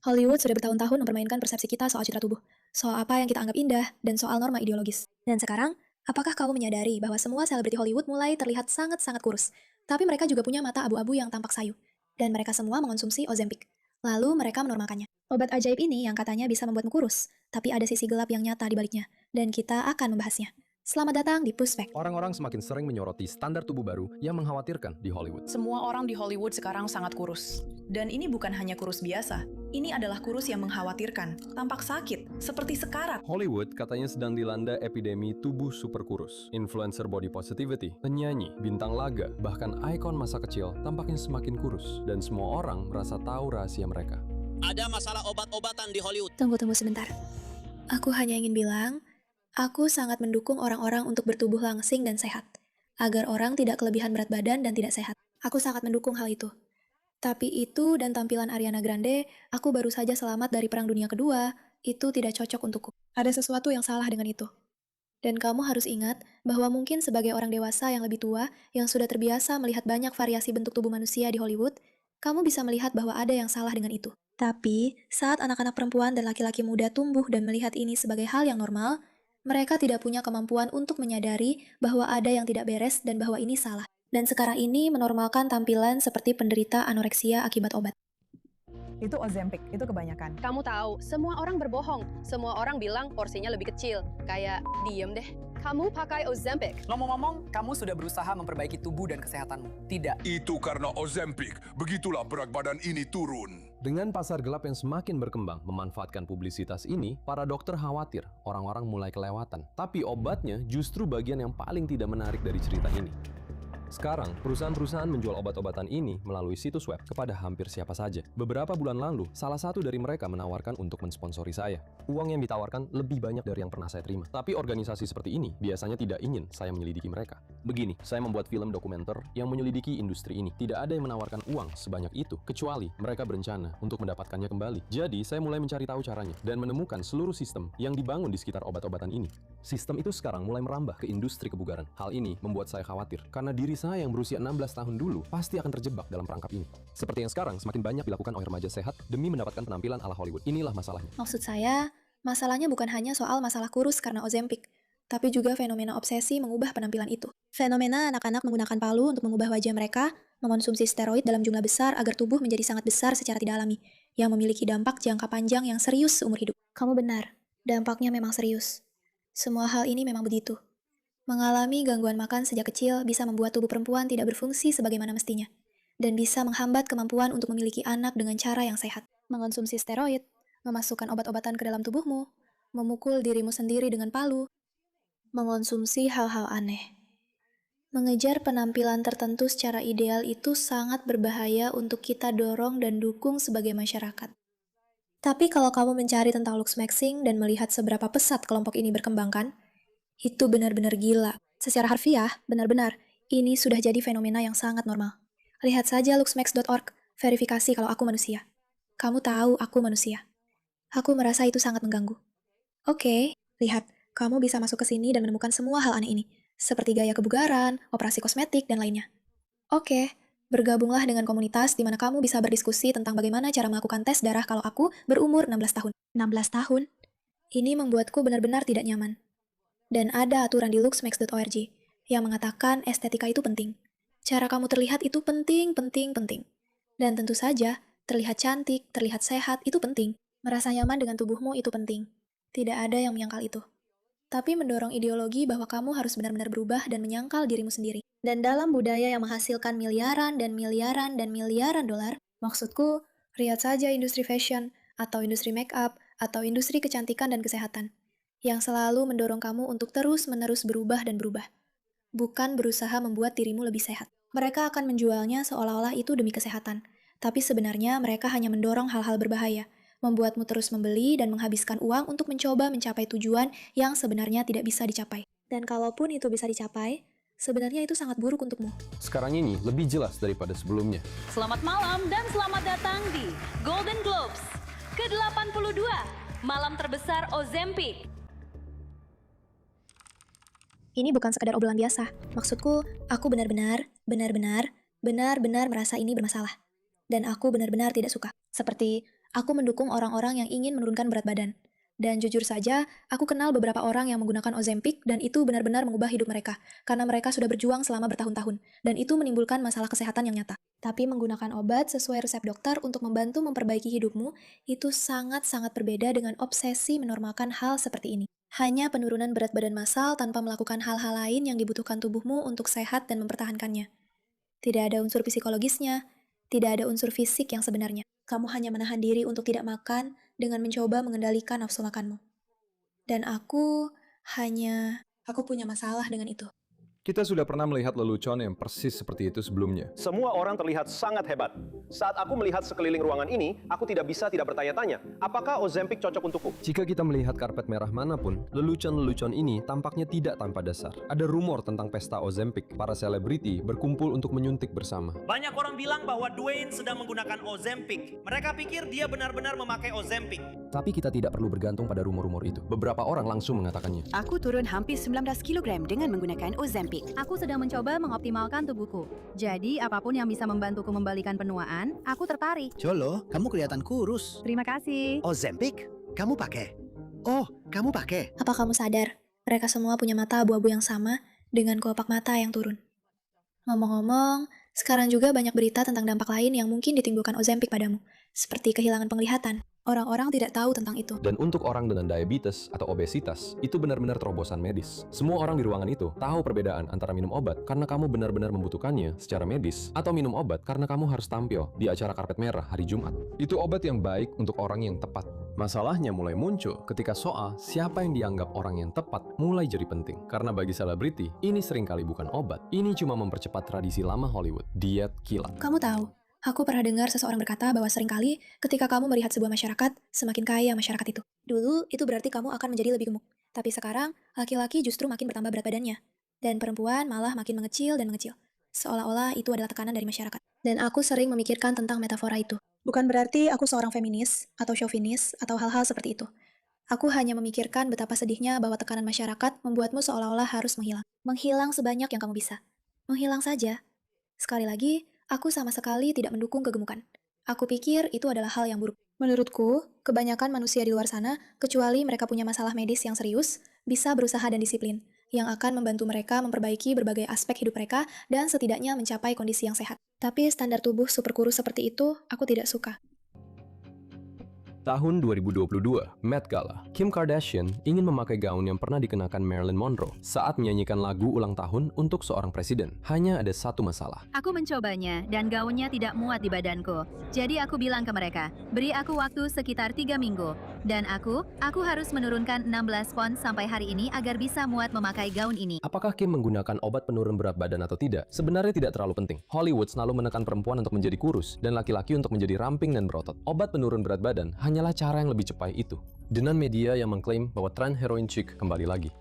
Hollywood sudah bertahun-tahun mempermainkan persepsi kita soal citra tubuh, soal apa yang kita anggap indah, dan soal norma ideologis. Dan sekarang, apakah kamu menyadari bahwa semua selebriti Hollywood mulai terlihat sangat-sangat kurus, tapi mereka juga punya mata abu-abu yang tampak sayu, dan mereka semua mengonsumsi Ozempic. Lalu mereka menormalkannya. Obat ajaib ini yang katanya bisa membuatmu kurus, tapi ada sisi gelap yang nyata di baliknya, dan kita akan membahasnya. Selamat datang di Push Fact. Orang-orang semakin sering menyoroti standar tubuh baru yang mengkhawatirkan di Hollywood. Semua orang di Hollywood sekarang sangat kurus. Dan ini bukan hanya kurus biasa. Ini adalah kurus yang mengkhawatirkan, tampak sakit, seperti sekarat. Hollywood katanya sedang dilanda epidemi tubuh super kurus. Influencer body positivity, penyanyi, bintang laga, bahkan ikon masa kecil tampaknya semakin kurus. Dan semua orang merasa tahu rahasia mereka. Ada masalah obat-obatan di Hollywood. Tunggu sebentar. Aku hanya ingin bilang, aku sangat mendukung orang-orang untuk bertubuh langsing dan sehat, agar orang tidak kelebihan berat badan dan tidak sehat. Aku sangat mendukung hal itu. Tapi itu dan tampilan Ariana Grande, aku baru saja selamat dari Perang Dunia Kedua, itu tidak cocok untukku. Ada sesuatu yang salah dengan itu. Dan kamu harus ingat bahwa mungkin sebagai orang dewasa yang lebih tua, yang sudah terbiasa melihat banyak variasi bentuk tubuh manusia di Hollywood, kamu bisa melihat bahwa ada yang salah dengan itu. Tapi, saat anak-anak perempuan dan laki-laki muda tumbuh dan melihat ini sebagai hal yang normal, mereka tidak punya kemampuan untuk menyadari bahwa ada yang tidak beres dan bahwa ini salah. Dan sekarang ini menormalkan tampilan seperti penderita anoreksia akibat obat. Itu Ozempic, itu kebanyakan. Kamu tahu, semua orang berbohong. Semua orang bilang porsinya lebih kecil. Kayak, diem deh. Kamu pakai Ozempic. Ngomong-ngomong, kamu sudah berusaha memperbaiki tubuh dan kesehatanmu. Tidak. Itu karena Ozempic, begitulah berat badan ini turun. Dengan pasar gelap yang semakin berkembang memanfaatkan publisitas ini, para dokter khawatir orang-orang mulai kelewatan. Tapi obatnya justru bagian yang paling tidak menarik dari cerita ini. Sekarang, perusahaan-perusahaan menjual obat-obatan ini melalui situs web kepada hampir siapa saja. Beberapa bulan lalu, salah satu dari mereka menawarkan untuk mensponsori saya. Uang yang ditawarkan lebih banyak dari yang pernah saya terima. Tapi organisasi seperti ini biasanya tidak ingin saya menyelidiki mereka. Begini, saya membuat film dokumenter yang menyelidiki industri ini. Tidak ada yang menawarkan uang sebanyak itu, kecuali mereka berencana untuk mendapatkannya kembali. Jadi, saya mulai mencari tahu caranya dan menemukan seluruh sistem yang dibangun di sekitar obat-obatan ini. Sistem itu sekarang mulai merambah ke industri kebugaran. Hal ini membuat saya khawatir, karena diri saya yang berusia 16 tahun dulu pasti akan terjebak dalam perangkap ini. Seperti yang sekarang semakin banyak dilakukan oleh remaja sehat demi mendapatkan penampilan ala Hollywood. Inilah masalahnya. Maksud saya, masalahnya bukan hanya soal masalah kurus karena Ozempic, tapi juga fenomena obsesi mengubah penampilan itu. Fenomena anak-anak menggunakan palu untuk mengubah wajah mereka, mengonsumsi steroid dalam jumlah besar agar tubuh menjadi sangat besar secara tidak alami, yang memiliki dampak jangka panjang yang serius seumur hidup. Kamu benar, dampaknya memang serius. Semua hal ini memang begitu. Mengalami gangguan makan sejak kecil bisa membuat tubuh perempuan tidak berfungsi sebagaimana mestinya, dan bisa menghambat kemampuan untuk memiliki anak dengan cara yang sehat. Mengonsumsi steroid, memasukkan obat-obatan ke dalam tubuhmu, memukul dirimu sendiri dengan palu, mengonsumsi hal-hal aneh. Mengejar penampilan tertentu secara ideal itu sangat berbahaya untuk kita dorong dan dukung sebagai masyarakat. Tapi kalau kamu mencari tentang looks maxing dan melihat seberapa pesat kelompok ini berkembangkan, itu benar-benar gila. Secara harfiah, benar-benar, ini sudah jadi fenomena yang sangat normal. Lihat saja looksmax.org, verifikasi kalau aku manusia. Kamu tahu aku manusia. Aku merasa itu sangat mengganggu. Oke, lihat, kamu bisa masuk ke sini dan menemukan semua hal aneh ini, seperti gaya kebugaran, operasi kosmetik, dan lainnya. Oke, bergabunglah dengan komunitas di mana kamu bisa berdiskusi tentang bagaimana cara melakukan tes darah kalau aku berumur 16 tahun. 16 tahun? Ini membuatku benar-benar tidak nyaman. Dan ada aturan di looksmax.org yang mengatakan estetika itu penting. Cara kamu terlihat itu penting. Dan tentu saja, terlihat cantik, terlihat sehat itu penting. Merasa nyaman dengan tubuhmu itu penting. Tidak ada yang menyangkal itu. Tapi mendorong ideologi bahwa kamu harus benar-benar berubah dan menyangkal dirimu sendiri. Dan dalam budaya yang menghasilkan miliaran dolar, maksudku, lihat saja industri fashion, atau industri make up, atau industri kecantikan dan kesehatan, yang selalu mendorong kamu untuk terus-menerus berubah dan berubah, bukan berusaha membuat dirimu lebih sehat. Mereka akan menjualnya seolah-olah itu demi kesehatan, tapi sebenarnya mereka hanya mendorong hal-hal berbahaya, membuatmu terus membeli dan menghabiskan uang untuk mencoba mencapai tujuan yang sebenarnya tidak bisa dicapai. Dan kalaupun itu bisa dicapai, sebenarnya itu sangat buruk untukmu. Sekarang ini lebih jelas daripada sebelumnya. Selamat malam dan selamat datang di Golden Globes ke-82, malam terbesar Ozempic. Ini bukan sekadar obrolan biasa. Maksudku, aku benar-benar merasa ini bermasalah. Dan aku benar-benar tidak suka. Seperti, Aku mendukung orang-orang yang ingin menurunkan berat badan. Dan jujur saja, aku kenal beberapa orang yang menggunakan Ozempic dan itu benar-benar mengubah hidup mereka, karena mereka sudah berjuang selama bertahun-tahun, dan itu menimbulkan masalah kesehatan yang nyata. Tapi menggunakan obat sesuai resep dokter untuk membantu memperbaiki hidupmu, itu sangat-sangat berbeda dengan obsesi menormalkan hal seperti ini. Hanya penurunan berat badan massal tanpa melakukan hal-hal lain yang dibutuhkan tubuhmu untuk sehat dan mempertahankannya. Tidak ada unsur psikologisnya, tidak ada unsur fisik yang sebenarnya. Kamu hanya menahan diri untuk tidak makan dengan mencoba mengendalikan nafsu makanmu. Dan aku punya masalah dengan itu. Kita sudah pernah melihat lelucon yang persis seperti itu sebelumnya. Semua orang terlihat sangat hebat. Saat aku melihat sekeliling ruangan ini, aku tidak bisa tidak bertanya-tanya, apakah Ozempic cocok untukku? Jika kita melihat karpet merah manapun, lelucon-lelucon ini tampaknya tidak tanpa dasar. Ada rumor tentang pesta Ozempic. Para selebriti berkumpul untuk menyuntik bersama. Banyak orang bilang bahwa Dwayne sedang menggunakan Ozempic. Mereka pikir dia benar-benar memakai Ozempic. Tapi kita tidak perlu bergantung pada rumor-rumor itu. Beberapa orang langsung mengatakannya. Aku turun hampir 19 kg dengan menggunakan Ozempic. Aku sedang mencoba mengoptimalkan tubuhku. Jadi, apapun yang bisa membantuku membalikan penuaan, aku tertarik. Jolo, kamu kelihatan kurus. Terima kasih. Ozempic? Kamu pakai? Oh, kamu pakai? Apa kamu sadar, mereka semua punya mata abu-abu yang sama dengan kelopak mata yang turun? Ngomong-ngomong, sekarang juga banyak berita tentang dampak lain yang mungkin ditimbulkan Ozempic padamu, seperti kehilangan penglihatan. Orang-orang tidak tahu tentang itu. Dan untuk orang dengan diabetes atau obesitas, itu benar-benar terobosan medis. Semua orang di ruangan itu tahu perbedaan antara minum obat karena kamu benar-benar membutuhkannya secara medis, atau minum obat karena kamu harus tampil di acara karpet merah hari Jumat. Itu obat yang baik untuk orang yang tepat. Masalahnya mulai muncul ketika soal siapa yang dianggap orang yang tepat mulai jadi penting. Karena bagi selebriti, ini seringkali bukan obat. Ini cuma mempercepat tradisi lama Hollywood, diet kilat. Kamu tahu, aku pernah dengar seseorang berkata bahwa seringkali ketika kamu melihat sebuah masyarakat, semakin kaya masyarakat itu. Dulu, itu berarti kamu akan menjadi lebih gemuk. Tapi sekarang, laki-laki justru makin bertambah berat badannya. Dan perempuan malah makin mengecil dan mengecil. Seolah-olah itu adalah tekanan dari masyarakat. Dan aku sering memikirkan tentang metafora itu. Bukan berarti aku seorang feminis, atau chauvinis, atau hal-hal seperti itu. Aku hanya memikirkan betapa sedihnya bahwa tekanan masyarakat membuatmu seolah-olah harus menghilang. Menghilang sebanyak yang kamu bisa. Menghilang saja. Sekali lagi, aku sama sekali tidak mendukung kegemukan. Aku pikir itu adalah hal yang buruk. Menurutku, kebanyakan manusia di luar sana, kecuali mereka punya masalah medis yang serius, bisa berusaha dan disiplin, yang akan membantu mereka memperbaiki berbagai aspek hidup mereka dan setidaknya mencapai kondisi yang sehat. Tapi standar tubuh super kurus seperti itu, aku tidak suka. Tahun 2022, Met Gala, Kim Kardashian ingin memakai gaun yang pernah dikenakan Marilyn Monroe saat menyanyikan lagu ulang tahun untuk seorang presiden. Hanya ada satu masalah. Aku mencobanya, dan gaunnya tidak muat di badanku. Jadi aku bilang ke mereka, beri aku waktu sekitar 3 minggu. Dan aku harus menurunkan 16 pon sampai hari ini agar bisa muat memakai gaun ini. Apakah Kim menggunakan obat penurun berat badan atau tidak? Sebenarnya tidak terlalu penting. Hollywood selalu menekan perempuan untuk menjadi kurus, dan laki-laki untuk menjadi ramping dan berotot. Obat penurun berat badan hanyalah cara yang lebih cepat itu. Dengan media yang mengklaim bahwa tren heroin chic kembali lagi.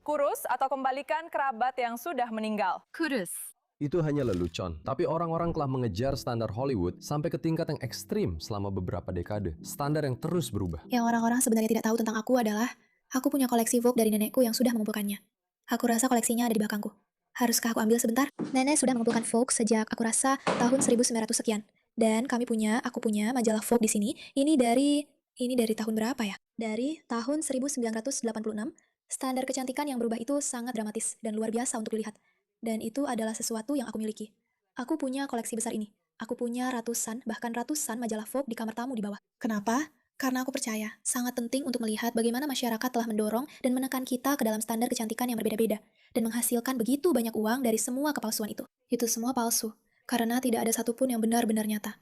Kurus atau kembalikan kerabat yang sudah meninggal. Kurus. Itu hanya lelucon, tapi orang-orang telah mengejar standar Hollywood sampai ke tingkat yang ekstrim selama beberapa dekade. Standar yang terus berubah. Yang orang-orang sebenarnya tidak tahu tentang aku adalah, aku punya koleksi Vogue dari nenekku yang sudah mengumpulkannya. Aku rasa koleksinya ada di belakangku. Haruskah aku ambil sebentar? Nenek sudah mengumpulkan Vogue sejak aku rasa tahun 1900 sekian. Dan aku punya majalah Vogue di sini. Ini dari tahun berapa ya? Dari tahun 1986. Standar kecantikan yang berubah itu sangat dramatis dan luar biasa untuk dilihat. Dan itu adalah sesuatu yang aku miliki. Aku punya koleksi besar ini. Aku punya bahkan ratusan majalah Vogue di kamar tamu di bawah. Kenapa? Karena aku percaya, sangat penting untuk melihat bagaimana masyarakat telah mendorong dan menekan kita ke dalam standar kecantikan yang berbeda-beda, dan menghasilkan begitu banyak uang dari semua kepalsuan itu. Itu semua palsu, karena tidak ada satupun yang benar-benar nyata.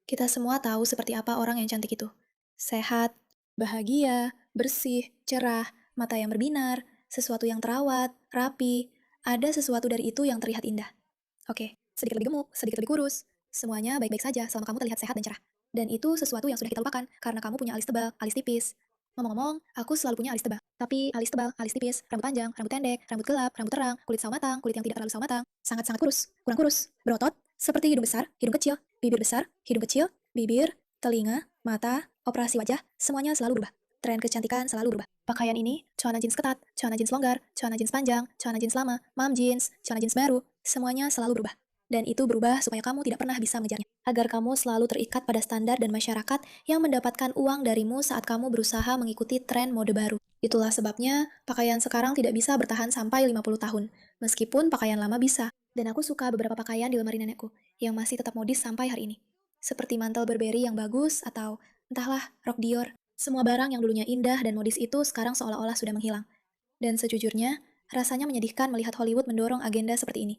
Kita semua tahu seperti apa orang yang cantik itu. Sehat, bahagia, bersih, cerah, mata yang berbinar, sesuatu yang terawat, rapi. Ada sesuatu dari itu yang terlihat indah. Oke, sedikit lebih gemuk, sedikit lebih kurus. Semuanya baik-baik saja selama kamu terlihat sehat dan cerah. Dan itu sesuatu yang sudah kita lupakan, karena kamu punya alis tebal, alis tipis. Ngomong-ngomong, aku selalu punya alis tebal. Tapi alis tebal, alis tipis, rambut panjang, rambut pendek, rambut gelap, rambut terang, kulit sawo matang, kulit yang tidak terlalu sawo matang, sangat-sangat kurus, kurang kurus, berotot, seperti hidung besar, hidung kecil, bibir besar, hidung kecil, bibir, telinga, mata, operasi wajah, semuanya selalu berubah. Tren kecantikan selalu berubah. Pakaian ini, celana jeans ketat, celana jeans longgar, celana jeans panjang, celana jeans lama, mom jeans, celana jeans baru, semuanya selalu berubah. Dan itu berubah supaya kamu tidak pernah bisa mengejarnya. Agar kamu selalu terikat pada standar dan masyarakat yang mendapatkan uang darimu saat kamu berusaha mengikuti tren mode baru. Itulah sebabnya pakaian sekarang tidak bisa bertahan sampai 50 tahun, meskipun pakaian lama bisa. Dan aku suka beberapa pakaian di lemari nenekku, yang masih tetap modis sampai hari ini. Seperti mantel Burberry yang bagus, atau entahlah, rok Dior. Semua barang yang dulunya indah dan modis itu sekarang seolah-olah sudah menghilang. Dan sejujurnya, rasanya menyedihkan melihat Hollywood mendorong agenda seperti ini.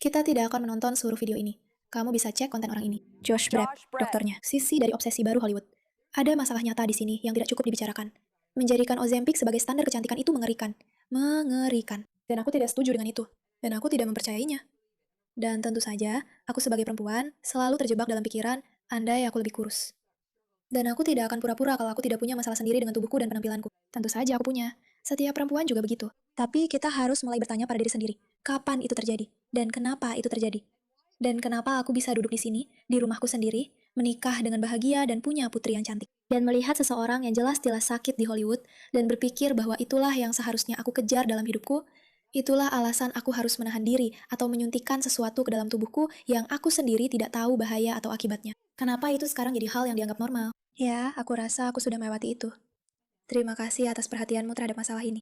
Kita tidak akan menonton seluruh video ini. Kamu bisa cek konten orang ini. Josh Brett, dokternya. Sisi dari obsesi baru Hollywood. Ada masalah nyata di sini yang tidak cukup dibicarakan. Menjadikan Ozempic sebagai standar kecantikan itu mengerikan. Mengerikan. Dan aku tidak setuju dengan itu. Dan aku tidak mempercayainya. Dan tentu saja, aku sebagai perempuan selalu terjebak dalam pikiran, andai aku lebih kurus. Dan aku tidak akan pura-pura kalau aku tidak punya masalah sendiri dengan tubuhku dan penampilanku. Tentu saja aku punya. Setiap perempuan juga begitu. Tapi kita harus mulai bertanya pada diri sendiri, kapan itu terjadi? Dan kenapa itu terjadi? Dan kenapa aku bisa duduk di sini, di rumahku sendiri, menikah dengan bahagia dan punya putri yang cantik? Dan melihat seseorang yang jelas-jelas sakit di Hollywood, dan berpikir bahwa itulah yang seharusnya aku kejar dalam hidupku, itulah alasan aku harus menahan diri atau menyuntikkan sesuatu ke dalam tubuhku yang aku sendiri tidak tahu bahaya atau akibatnya. Kenapa itu sekarang jadi hal yang dianggap normal? Ya, aku rasa aku sudah melewati itu. Terima kasih atas perhatianmu terhadap masalah ini.